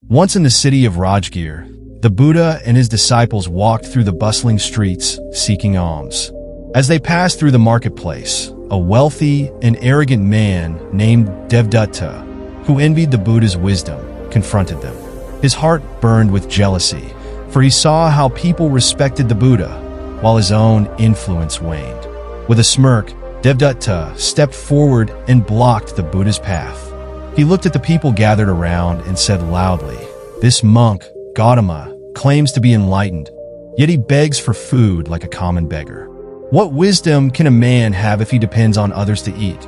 Once in the city of Rajgir, the Buddha and his disciples walked through the bustling streets, seeking alms. As they passed through the marketplace, a wealthy and arrogant man named Devdatta, who envied the Buddha's wisdom, confronted them. His heart burned with jealousy, for he saw how people respected the Buddha, while his own influence waned. With a smirk, Devdatta stepped forward and blocked the Buddha's path. He looked at the people gathered around and said loudly, "This monk, Gautama, claims to be enlightened, yet he begs for food like a common beggar. What wisdom can a man have if he depends on others to eat?"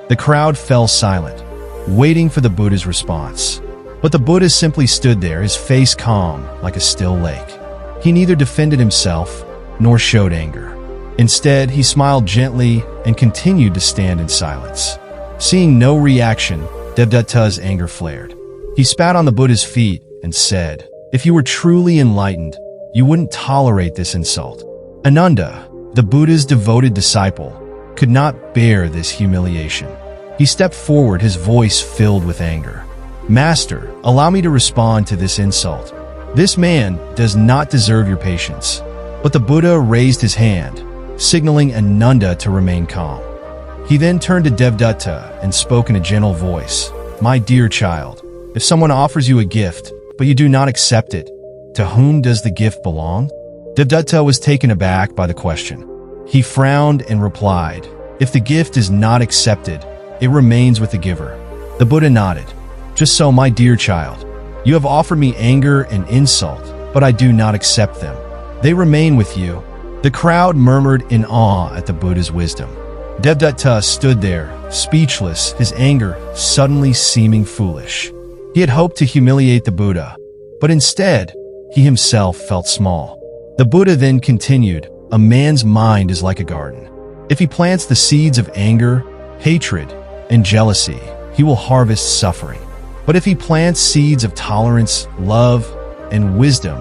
The crowd fell silent, waiting for the Buddha's response. But the Buddha simply stood there, his face calm like a still lake. He neither defended himself nor showed anger. Instead, he smiled gently and continued to stand in silence. Seeing no reaction, Devdatta's anger flared. He spat on the Buddha's feet and said, "If you were truly enlightened, you wouldn't tolerate this insult." Ananda, the Buddha's devoted disciple, could not bear this humiliation. He stepped forward, his voice filled with anger. "Master, allow me to respond to this insult. This man does not deserve your patience." But the Buddha raised his hand, signaling Ananda to remain calm. He then turned to Devdatta and spoke in a gentle voice, "My dear child, if someone offers you a gift, but you do not accept it, to whom does the gift belong?" Devdatta was taken aback by the question. He frowned and replied, "If the gift is not accepted, it remains with the giver." The Buddha nodded. "Just so, my dear child. You have offered me anger and insult, but I do not accept them. They remain with you." The crowd murmured in awe at the Buddha's wisdom. Devdatta stood there, speechless, his anger suddenly seeming foolish. He had hoped to humiliate the Buddha, but instead, he himself felt small. The Buddha then continued, "A man's mind is like a garden. If he plants the seeds of anger, hatred, and jealousy, he will harvest suffering. But if he plants seeds of tolerance, love, and wisdom,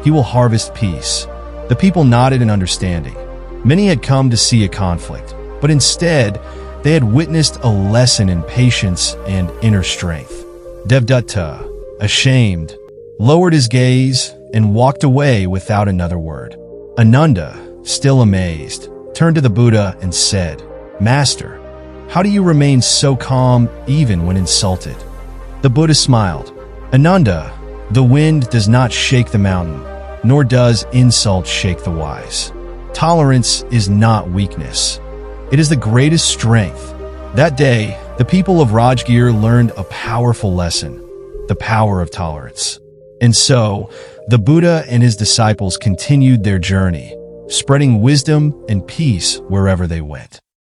he will harvest peace." The people nodded in understanding. Many had come to see a conflict, but instead, they had witnessed a lesson in patience and inner strength. Devdatta, ashamed, lowered his gaze and walked away without another word. Ananda, still amazed, turned to the Buddha and said, "Master, how do you remain so calm even when insulted?" The Buddha smiled. "Ananda, the wind does not shake the mountain, nor does insult shake the wise. Tolerance is not weakness. It is the greatest strength." That day, the people of Rajgir learned a powerful lesson, the power of tolerance. And so, the Buddha and his disciples continued their journey, spreading wisdom and peace wherever they went.